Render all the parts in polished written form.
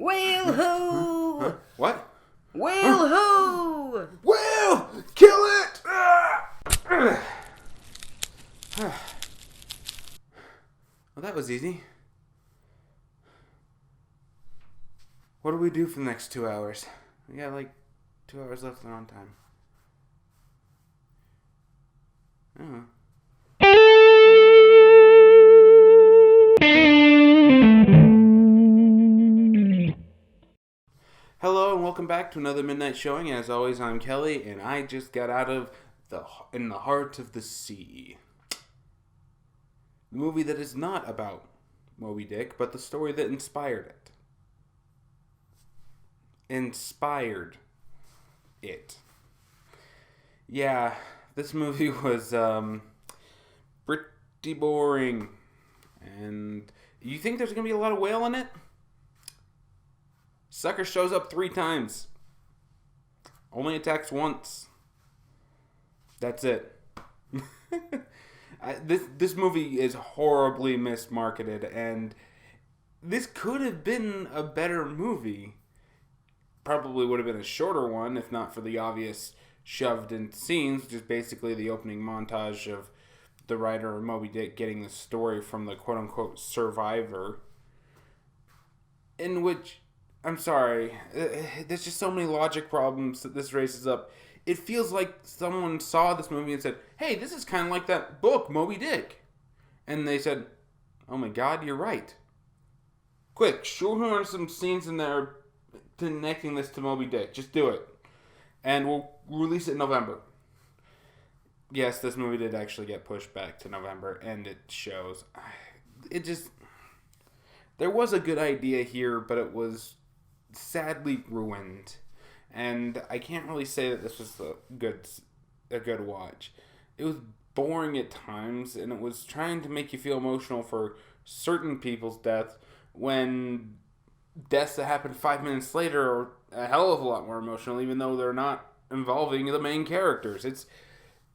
Whale Who! Huh? What? Whale Who! Whale! Kill it! Well, that was easy. What do we do for the next 2 hours? We got like 2 hours left on time. Oh. Hello and welcome back to another midnight showing. As always, I'm Kelly, and I just got out of In the Heart of the Sea. The movie that is not about Moby Dick, but the story that inspired it. Yeah, this movie was pretty boring. And you think there's going to be a lot of whale in it? Sucker shows up 3 times. Only attacks once. That's it. This movie is horribly mismarketed, and this could have been a better movie. Probably would have been a shorter one, if not for the obvious shoved in scenes, which is basically the opening montage of the writer of Moby Dick getting the story from the quote-unquote survivor, in which, I'm sorry, there's just so many logic problems that this raises up. It feels like someone saw this movie and said, hey, this is kind of like that book, Moby Dick. And they said, oh my god, you're right. Quick, shoehorn some scenes in there connecting this to Moby Dick. Just do it. And we'll release it in November. Yes, this movie did actually get pushed back to November, and it shows. There was a good idea here, but it was sadly ruined. And I can't really say that this was a good watch. It was boring at times, and it was trying to make you feel emotional for certain people's deaths when deaths that happened 5 minutes later are a hell of a lot more emotional, even though they're not involving the main characters.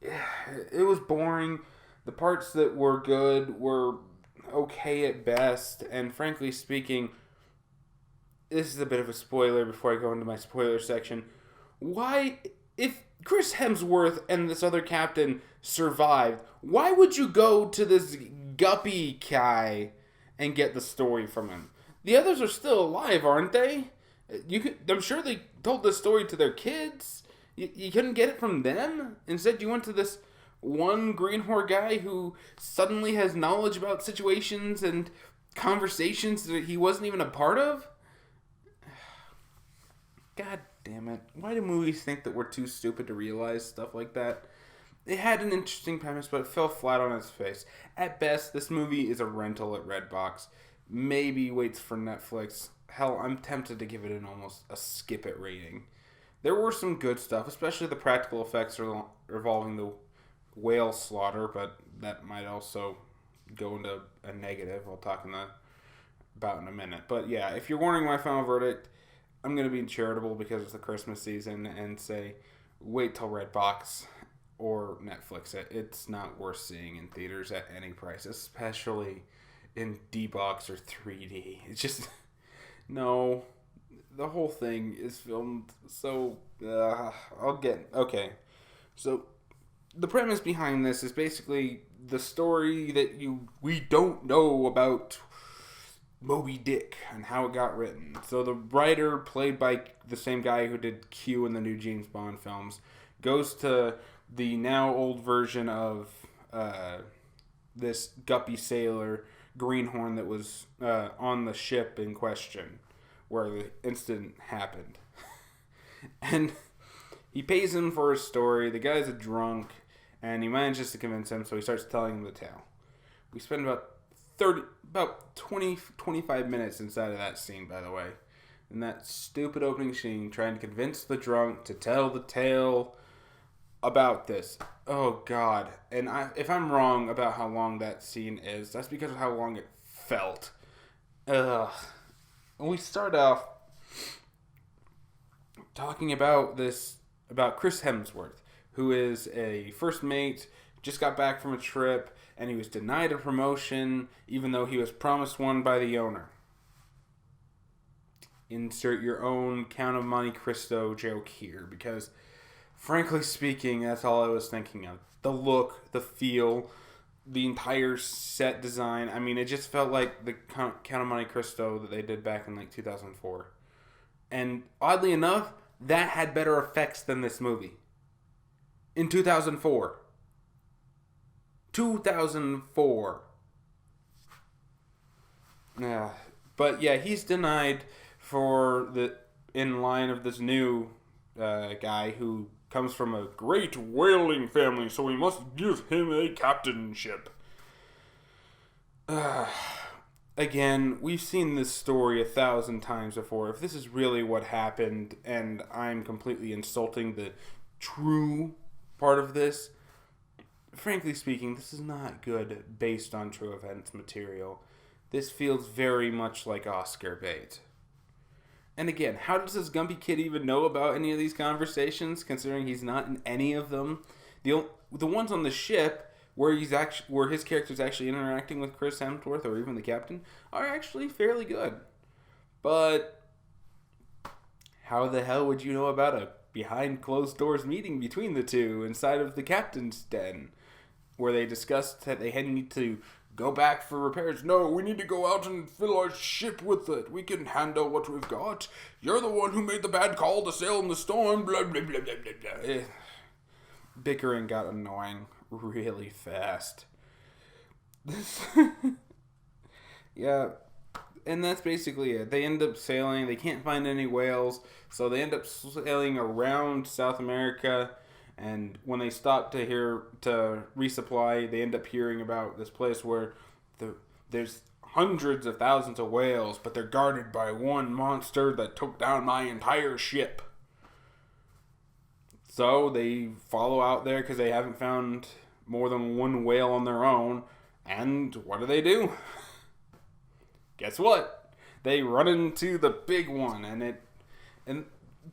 It was boring. The parts that were good were okay at best, and frankly speaking, this is a bit of a spoiler before I go into my spoiler section. Why, if Chris Hemsworth and this other captain survived, why would you go to this guppy guy and get the story from him? The others are still alive, aren't they? I'm sure they told the story to their kids. You couldn't get it from them? Instead, you went to this one greenhorn guy who suddenly has knowledge about situations and conversations that he wasn't even a part of? God damn it. Why do movies think that we're too stupid to realize stuff like that? It had an interesting premise, but it fell flat on its face. At best, this movie is a rental at Redbox. Maybe waits for Netflix. Hell, I'm tempted to give it almost a skip it rating. There were some good stuff, especially the practical effects involving the whale slaughter, but that might also go into a negative I'll talk about in a minute. But yeah, if you're wondering my final verdict, I'm going to be charitable because it's the Christmas season and say wait till Redbox or Netflix it. It's not worth seeing in theaters at any price, especially in D-Box or 3D. It's just, no, the whole thing is filmed so, okay. So, the premise behind this is basically the story that we don't know about Moby Dick and how it got written. So the writer, played by the same guy who did Q in the new James Bond films, goes to the now old version of this guppy sailor, Greenhorn, that was on the ship in question where the incident happened. And he pays him for his story. The guy's a drunk, and he manages to convince him, so he starts telling him the tale. We spend about 25 minutes inside of that scene, by the way. In that stupid opening scene, trying to convince the drunk to tell the tale about this. Oh, God. And if I'm wrong about how long that scene is, that's because of how long it felt. Ugh. And we start off talking about Chris Hemsworth, who is a first mate, just got back from a trip, and he was denied a promotion, even though he was promised one by the owner. insert your own Count of Monte Cristo joke here, because frankly speaking, that's all I was thinking of. The look, the feel, the entire set design. I mean, it just felt like the Count of Monte Cristo that they did back in like 2004. And oddly enough, that had better effects than this movie. In 2004. 2004. Yeah. But yeah, he's denied in line of this new guy who comes from a great whaling family, so we must give him a captainship. Again, we've seen this story 1,000 times before. If this is really what happened, and I'm completely insulting the true part of this, frankly speaking, this is not good based on true events material. This feels very much like Oscar bait. And again, how does this Gumby kid even know about any of these conversations, considering he's not in any of them? The ones on the ship where his character's actually interacting with Chris Hemsworth or even the captain are actually fairly good. But how the hell would you know about a behind closed doors meeting between the two inside of the captain's den, where they discussed that they need to go back for repairs? No, we need to go out and fill our ship with it. We can handle what we've got. You're the one who made the bad call to sail in the storm. Blah, blah, blah, blah, blah, blah. Bickering got annoying really fast. Yeah, and that's basically it. They end up sailing. They can't find any whales, so they end up sailing around South America. And when they stop to resupply, they end up hearing about this place where there's hundreds of thousands of whales, but they're guarded by one monster that took down my entire ship. So they follow out there because they haven't found more than one whale on their own. And what do? Guess what? They run into the big one. And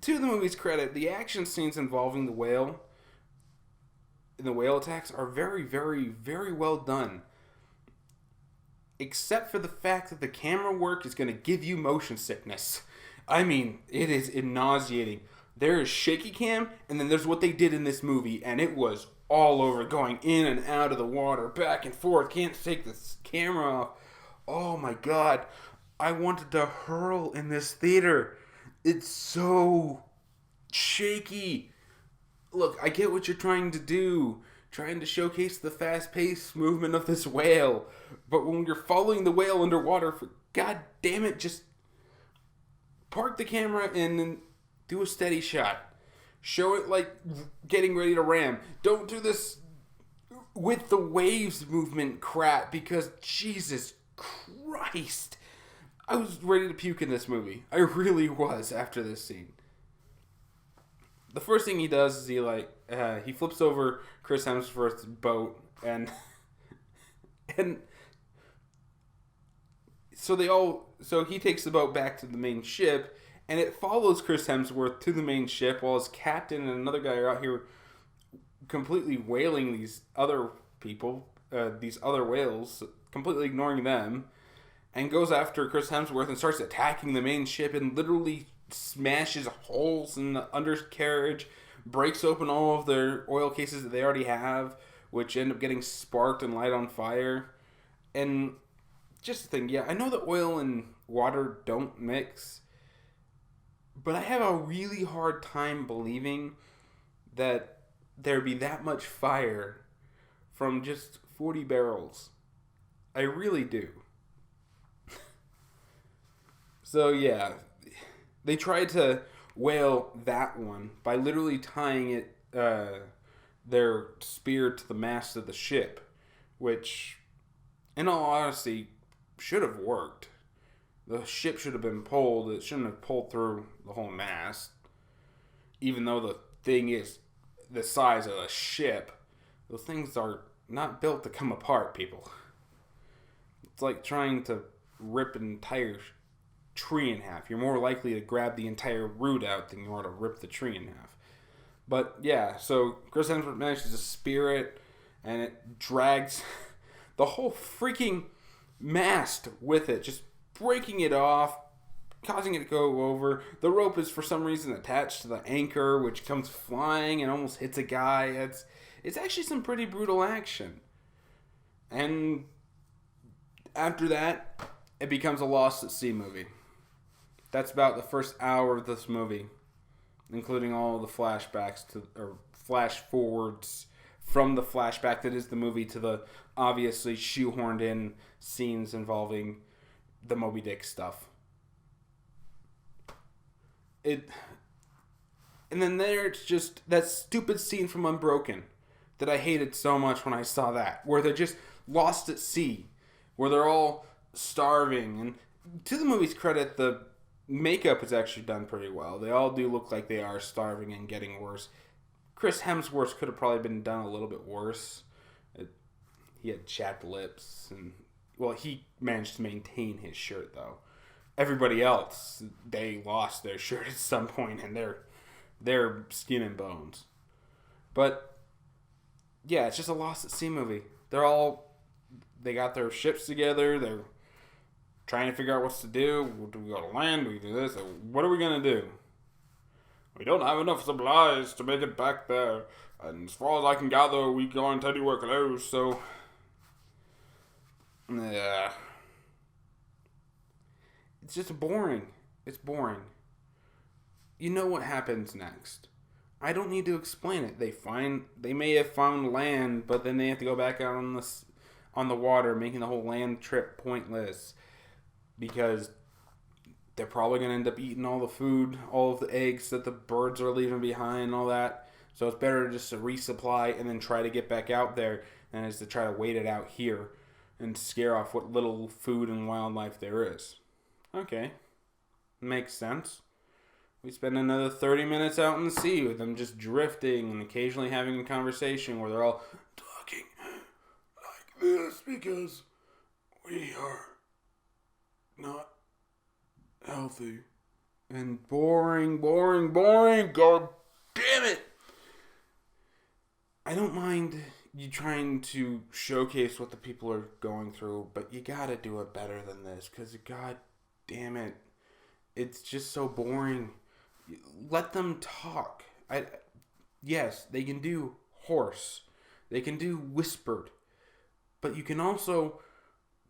to the movie's credit, the action scenes involving the whale attacks are very, very, very well done. Except for the fact that the camera work is going to give you motion sickness. I mean, it is nauseating. There is shaky cam, and then there's what they did in this movie, and it was all over, going in and out of the water, back and forth. Can't take this camera off. Oh my god. I wanted to hurl in this theater. It's so shaky. Look, I get what you're trying to do. Trying to showcase the fast-paced movement of this whale. But when you're following the whale underwater, for god damn it, just park the camera and do a steady shot. Show it like getting ready to ram. Don't do this with the waves movement crap, because Jesus Christ. I was ready to puke in this movie. I really was after this scene. The first thing he does is he flips over Chris Hemsworth's boat, and so he takes the boat back to the main ship, and it follows Chris Hemsworth to the main ship while his captain and another guy are out here completely whaling these other people, these other whales, completely ignoring them, and goes after Chris Hemsworth and starts attacking the main ship and literally smashes holes in the undercarriage, breaks open all of their oil cases that they already have, which end up getting sparked and light on fire. And just the thing, yeah, I know that oil and water don't mix, but I have a really hard time believing that there'd be that much fire from just 40 barrels. I really do. So yeah, they tried to whale that one by literally tying their spear to the mast of the ship, which, in all honesty, should have worked. The ship should have been pulled. It shouldn't have pulled through the whole mast. Even though the thing is the size of a ship, those things are not built to come apart, people. It's like trying to rip an entire tree in half. You're more likely to grab the entire root out than you are to rip the tree in half. But yeah, so Chris Hemsworth manages to spear it, and it drags the whole freaking mast with it, just breaking it off, causing it to go over. The rope is for some reason attached to the anchor, which comes flying and almost hits a guy. It's actually some pretty brutal action. And after that, it becomes a Lost at Sea movie. That's about the first hour of this movie, including all the flashbacks or flash forwards from the flashback that is the movie to the obviously shoehorned in scenes involving the Moby Dick stuff. And then it's just that stupid scene from Unbroken that I hated so much when I saw that, where they're just lost at sea, where they're all starving. And to the movie's credit, the makeup is actually done pretty well. They all do look like they are starving and getting worse. Chris Hemsworth could have probably been done a little bit worse. He had chapped lips, and well, he managed to maintain his shirt though. Everybody else, they lost their shirt at some point, and they're skin and bones. But yeah, it's just a Lost at Sea movie. They got their ships together. They're trying to figure out what to do. Do we go to land? Do we do this? What are we gonna do? We don't have enough supplies to make it back there. And as far as I can gather, we can't anywhere close, so... Yeah. It's just boring. It's boring. You know what happens next. I don't need to explain it. They may have found land, but then they have to go back out on the water, making the whole land trip pointless. Because they're probably going to end up eating all the food, all of the eggs that the birds are leaving behind and all that. So it's better just to resupply and then try to get back out there than is to try to wait it out here and scare off what little food and wildlife there is. Okay. Makes sense. We spend another 30 minutes out in the sea with them just drifting and occasionally having a conversation where they're all talking like this because we are not healthy. And boring. God damn it! I don't mind you trying to showcase what the people are going through, but you gotta do it better than this, because god damn it, it's just so boring. Let them talk. Yes, they can do hoarse. They can do whispered. But you can also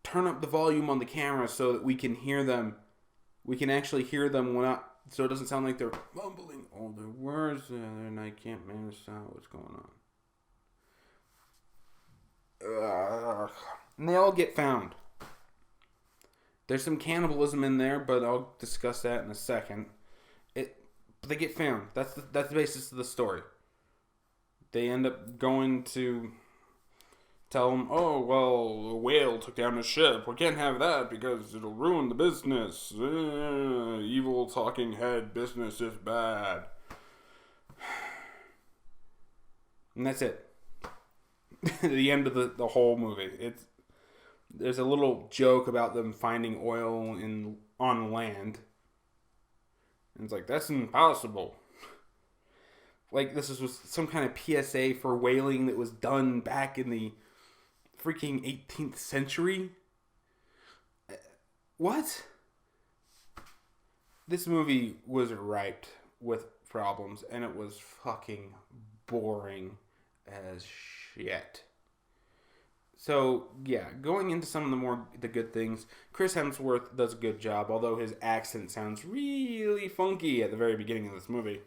turn up the volume on the camera so that we can hear them. We can actually hear them so it doesn't sound like they're mumbling all their words and I can't manage out what's going on. And they all get found. There's some cannibalism in there, but I'll discuss that in a second. But they get found. That's the basis of the story. They end up going to tell them, oh, well, a whale took down a ship. We can't have that because it'll ruin the business. Evil talking head business is bad. And that's it. The end of the whole movie. There's a little joke about them finding oil on land. And it's like, that's impossible. Like, this was some kind of PSA for whaling that was done back in the freaking 18th century. What? This movie was ripe with problems, and it was fucking boring as shit. So, yeah, going into some of the good things, Chris Hemsworth does a good job, although his accent sounds really funky at the very beginning of this movie.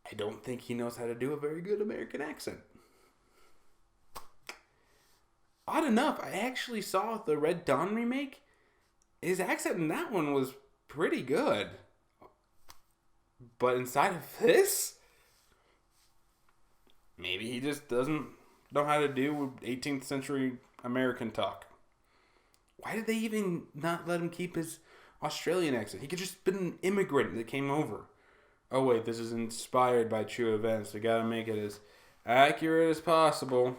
I don't think he knows how to do a very good American accent. Odd enough, I actually saw the Red Dawn remake. His accent in that one was pretty good. But inside of this, maybe he just doesn't know how to do 18th century American talk. Why did they even not let him keep his Australian accent? He could just been an immigrant that came over. Oh wait, this is inspired by true events. We gotta make it as accurate as possible.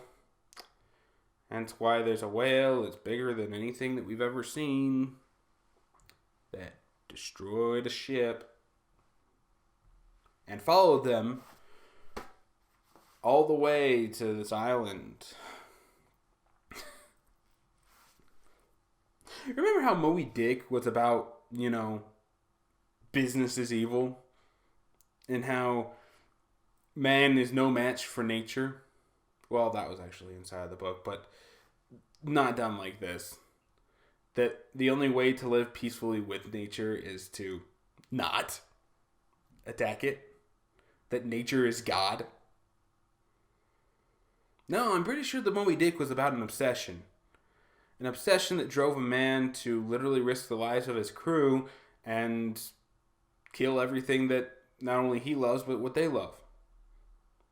Hence why there's a whale that's bigger than anything that we've ever seen that destroyed a ship and followed them all the way to this island. Remember how Moby Dick was about, business is evil? And how man is no match for nature? Well, that was actually inside the book, but not done like this. That the only way to live peacefully with nature is to not attack it. That nature is God. No, I'm pretty sure the Moby Dick was about an obsession. An obsession that drove a man to literally risk the lives of his crew and kill everything that not only he loves, but what they love.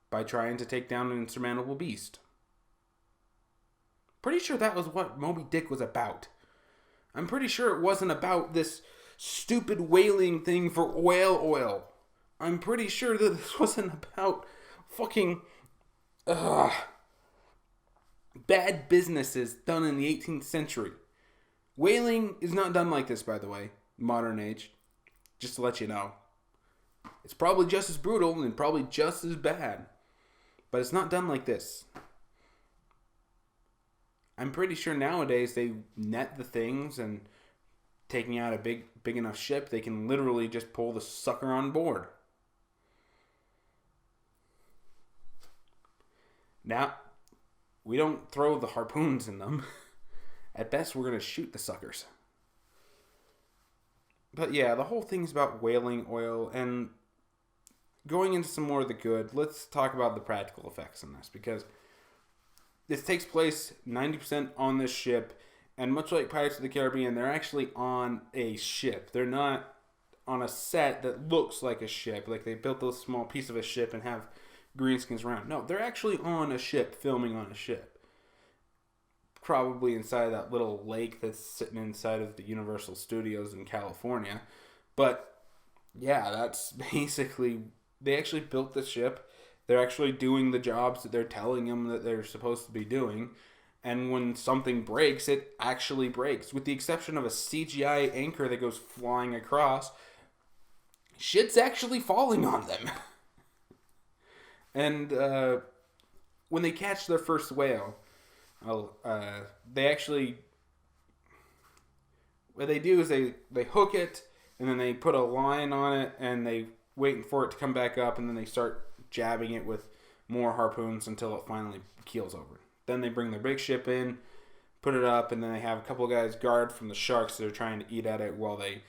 By trying to take down an insurmountable beast. Pretty sure that was what Moby Dick was about. I'm pretty sure it wasn't about this stupid whaling thing for whale oil. I'm pretty sure that this wasn't about fucking bad businesses done in the 18th century. Whaling is not done like this, by the way. Modern age. Just to let you know. It's probably just as brutal and probably just as bad. But it's not done like this. I'm pretty sure nowadays they net the things, and taking out a big enough ship, they can literally just pull the sucker on board. Now, we don't throw the harpoons in them. At best, we're going to shoot the suckers. But yeah, the whole thing's about whaling oil, and going into some more of the good, let's talk about the practical effects in this, because this takes place 90% on this ship, and much like Pirates of the Caribbean, they're actually on a ship. They're not on a set that looks like a ship, like they built a small piece of a ship and have greenskins around. No, they're actually on a ship, filming on a ship. Probably inside that little lake that's sitting inside of the Universal Studios in California. But yeah, that's basically, they actually built the ship. They're actually doing the jobs that they're telling them that they're supposed to be doing. And when something breaks, it actually breaks. With the exception of a CGI anchor that goes flying across, shit's actually falling on them. And when they catch their first whale, they actually, what they do is they hook it, and then they put a line on it, and they waiting for it to come back up, and then they start jabbing it with more harpoons until it finally keels over. Then they bring their big ship in, put it up, and then they have a couple of guys guard from the sharks that are trying to eat at it while they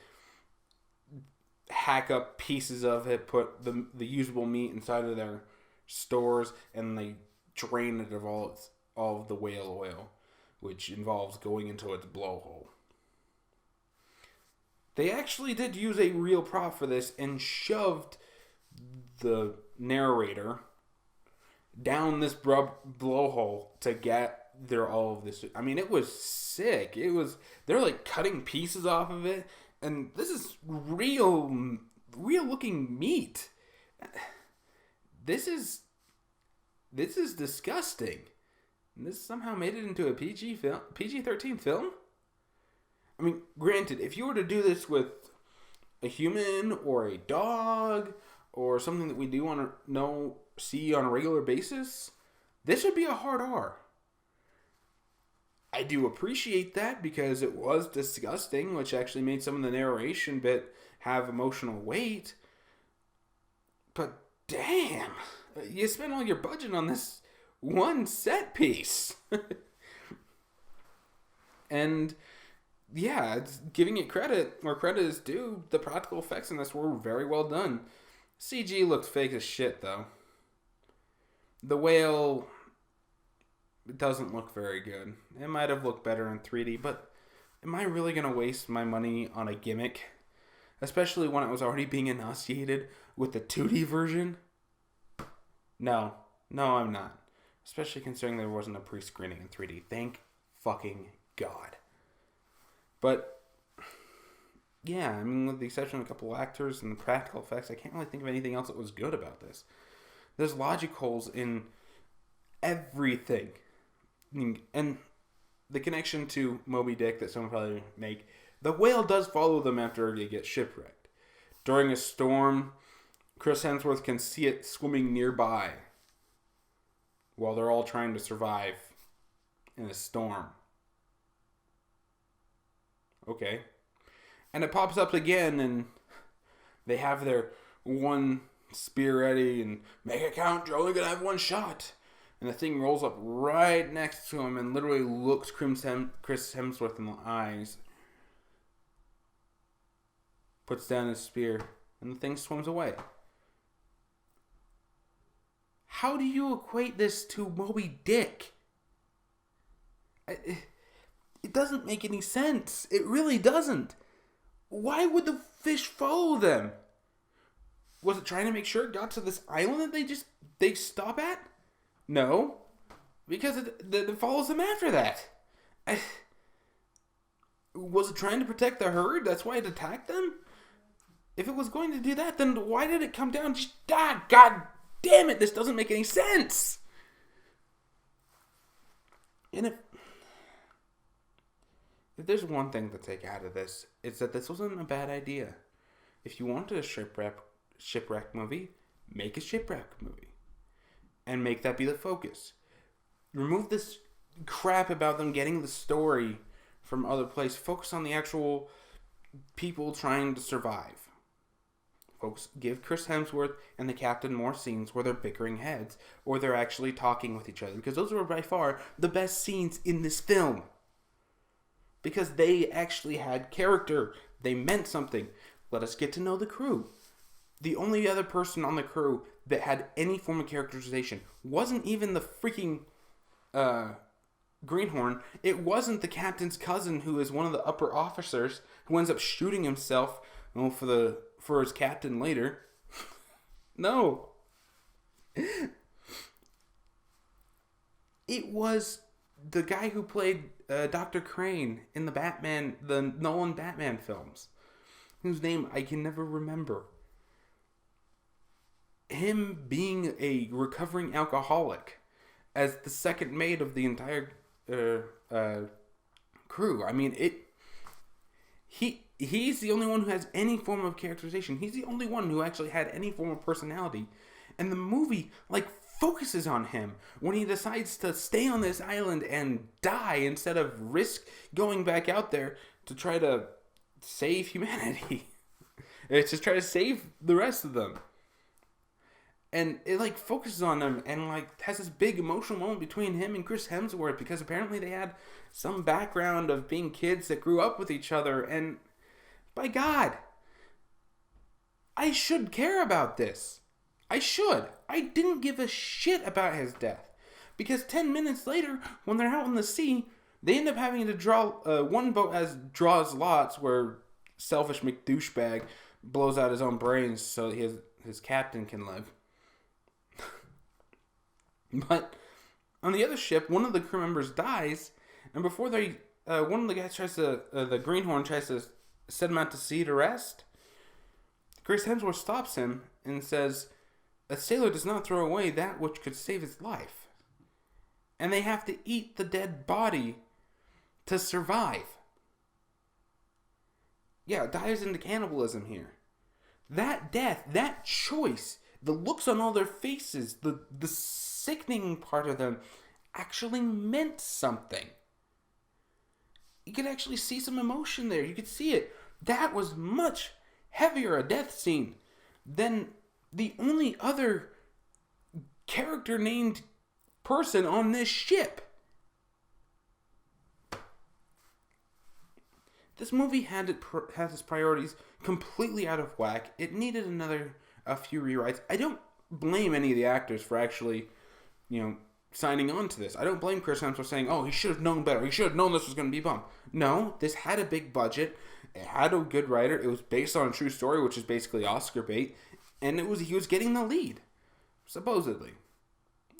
hack up pieces of it, put the usable meat inside of their stores, and they drain it of all of the whale oil, which involves going into its blowhole. They actually did use a real prop for this and shoved the narrator down this blowhole to get all of this. I mean, it was sick. They're like cutting pieces off of it, and this is real looking meat. This is disgusting. And this somehow made it into a PG-13 film. I mean, granted, if you were to do this with a human or a dog or something that we do want to see on a regular basis, this would be a hard R. I do appreciate that because it was disgusting, which actually made some of the narration bit have emotional weight. But damn, you spent all your budget on this one set piece. And yeah, it's giving it credit where credit is due. The practical effects in this were very well done. CG looked fake as shit, though. The whale doesn't look very good. It might have looked better in 3D, but am I really going to waste my money on a gimmick? Especially when it was already being enunciated with the 2D version? No, I'm not. Especially considering there wasn't a pre-screening in 3D. Thank fucking God. But, yeah, I mean, with the exception of a couple actors and the practical effects, I can't really think of anything else that was good about this. There's logic holes in everything. And the connection to Moby Dick that someone probably make, the whale does follow them after they get shipwrecked. During a storm, Chris Hemsworth can see it swimming nearby while they're all trying to survive in a storm. Okay. And it pops up again, and they have their one spear ready, and make it count, you're only going to have one shot. And the thing rolls up right next to him and literally looks Chris Hemsworth in the eyes. Puts down his spear, and the thing swims away. How do you equate this to Moby Dick? It doesn't make any sense. It really doesn't. Why would the fish follow them? Was it trying to make sure it got to this island that they stop at? No. Because it follows them after that. Was it trying to protect the herd? That's why it attacked them? If it was going to do that, then why did it come down? God damn it, this doesn't make any sense. And if there's one thing to take out of this, it's that this wasn't a bad idea. If you wanted a shipwreck movie, make a shipwreck movie. And make that be the focus. Remove this crap about them getting the story from other places. Focus on the actual people trying to survive. Folks, give Chris Hemsworth and the captain more scenes where they're bickering heads or they're actually talking with each other, because those were by far the best scenes in this film. Because they actually had character. They meant something. Let us get to know the crew. The only other person on the crew that had any form of characterization wasn't even the freaking greenhorn. It wasn't the captain's cousin, who is one of the upper officers, who ends up shooting himself for his captain later. No. It was the guy who played Dr. Crane in the Nolan Batman films, whose name I can never remember. Him being a recovering alcoholic as the second mate of the entire crew. I mean, he's the only one who has any form of characterization. He's the only one who actually had any form of personality. And the movie, focuses on him when he decides to stay on this island and die instead of risk going back out there to try to save humanity. It's just try to save the rest of them. And it focuses on them and has this big emotional moment between him and Chris Hemsworth, because apparently they had some background of being kids that grew up with each other. And by God, I should care about this. I should. I didn't give a shit about his death, because 10 minutes later, when they're out in the sea, they end up having to draw one boat draws lots, where selfish McDouchebag blows out his own brains so his captain can live. But on the other ship, one of the crew members dies, and before one of the guys the greenhorn tries to set him out to sea to rest, Chris Hemsworth stops him and says, "A sailor does not throw away that which could save his life." And they have to eat the dead body to survive. Yeah, it dives into cannibalism here. That death, that choice, the looks on all their faces, the sickening part of them actually meant something. You could actually see some emotion there. You could see it. That was much heavier a death scene than the only other character named person on this ship. This movie had its priorities completely out of whack. It needed a few rewrites. I don't blame any of the actors for actually, signing on to this. I don't blame Chris Hemsworth saying, "Oh, he should have known better. He should have known this was going to be a bomb." No, this had a big budget. It had a good writer. It was based on a true story, which is basically Oscar bait. And he was getting the lead, supposedly.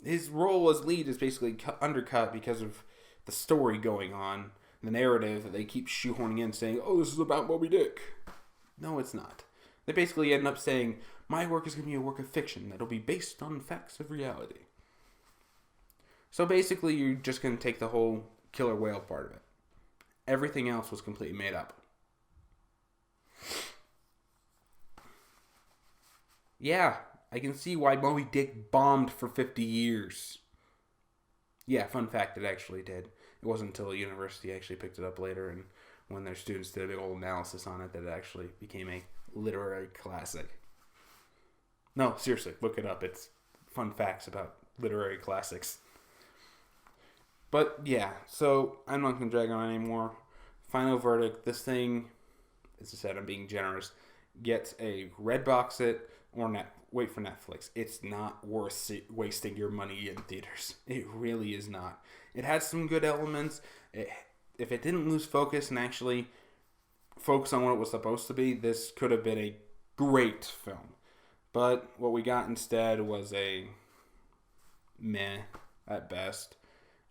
His role as lead is basically undercut because of the story going on, the narrative that they keep shoehorning in, saying, "Oh, this is about Moby Dick." No, it's not. They basically end up saying, "My work is going to be a work of fiction that'll be based on facts of reality." So basically, you're just going to take the whole killer whale part of it. Everything else was completely made up. Yeah, I can see why Moby Dick bombed for 50 years. Yeah, fun fact, it actually did. It wasn't until a university actually picked it up later and when their students did a big old analysis on it that it actually became a literary classic. No, seriously, look it up. It's fun facts about literary classics. But yeah, so I'm not going to drag on anymore. Final verdict, this thing, as I said, I'm being generous, gets a red box it or wait for Netflix. It's not worth wasting your money in theaters. It really is not. It has some good elements. If it didn't lose focus and actually focus on what it was supposed to be, this could have been a great film. But what we got instead was a meh at best.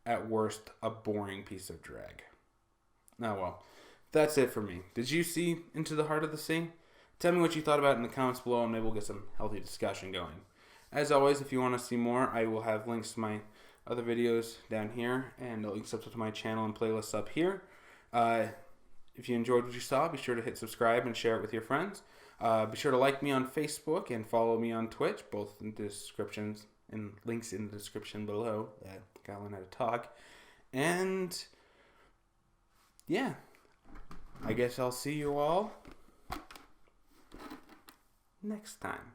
At worst, a boring piece of drag. Oh well. That's it for me. Did you see Into the Heart of the Sea? Tell me what you thought about it in the comments below and maybe we'll get some healthy discussion going. As always, if you want to see more, I will have links to my other videos down here and links up to my channel and playlists up here. If you enjoyed what you saw, be sure to hit subscribe and share it with your friends. Be sure to like me on Facebook and follow me on Twitch, both in the descriptions and links in the description below. Gotta learn how to talk. And yeah, I guess I'll see you all next time.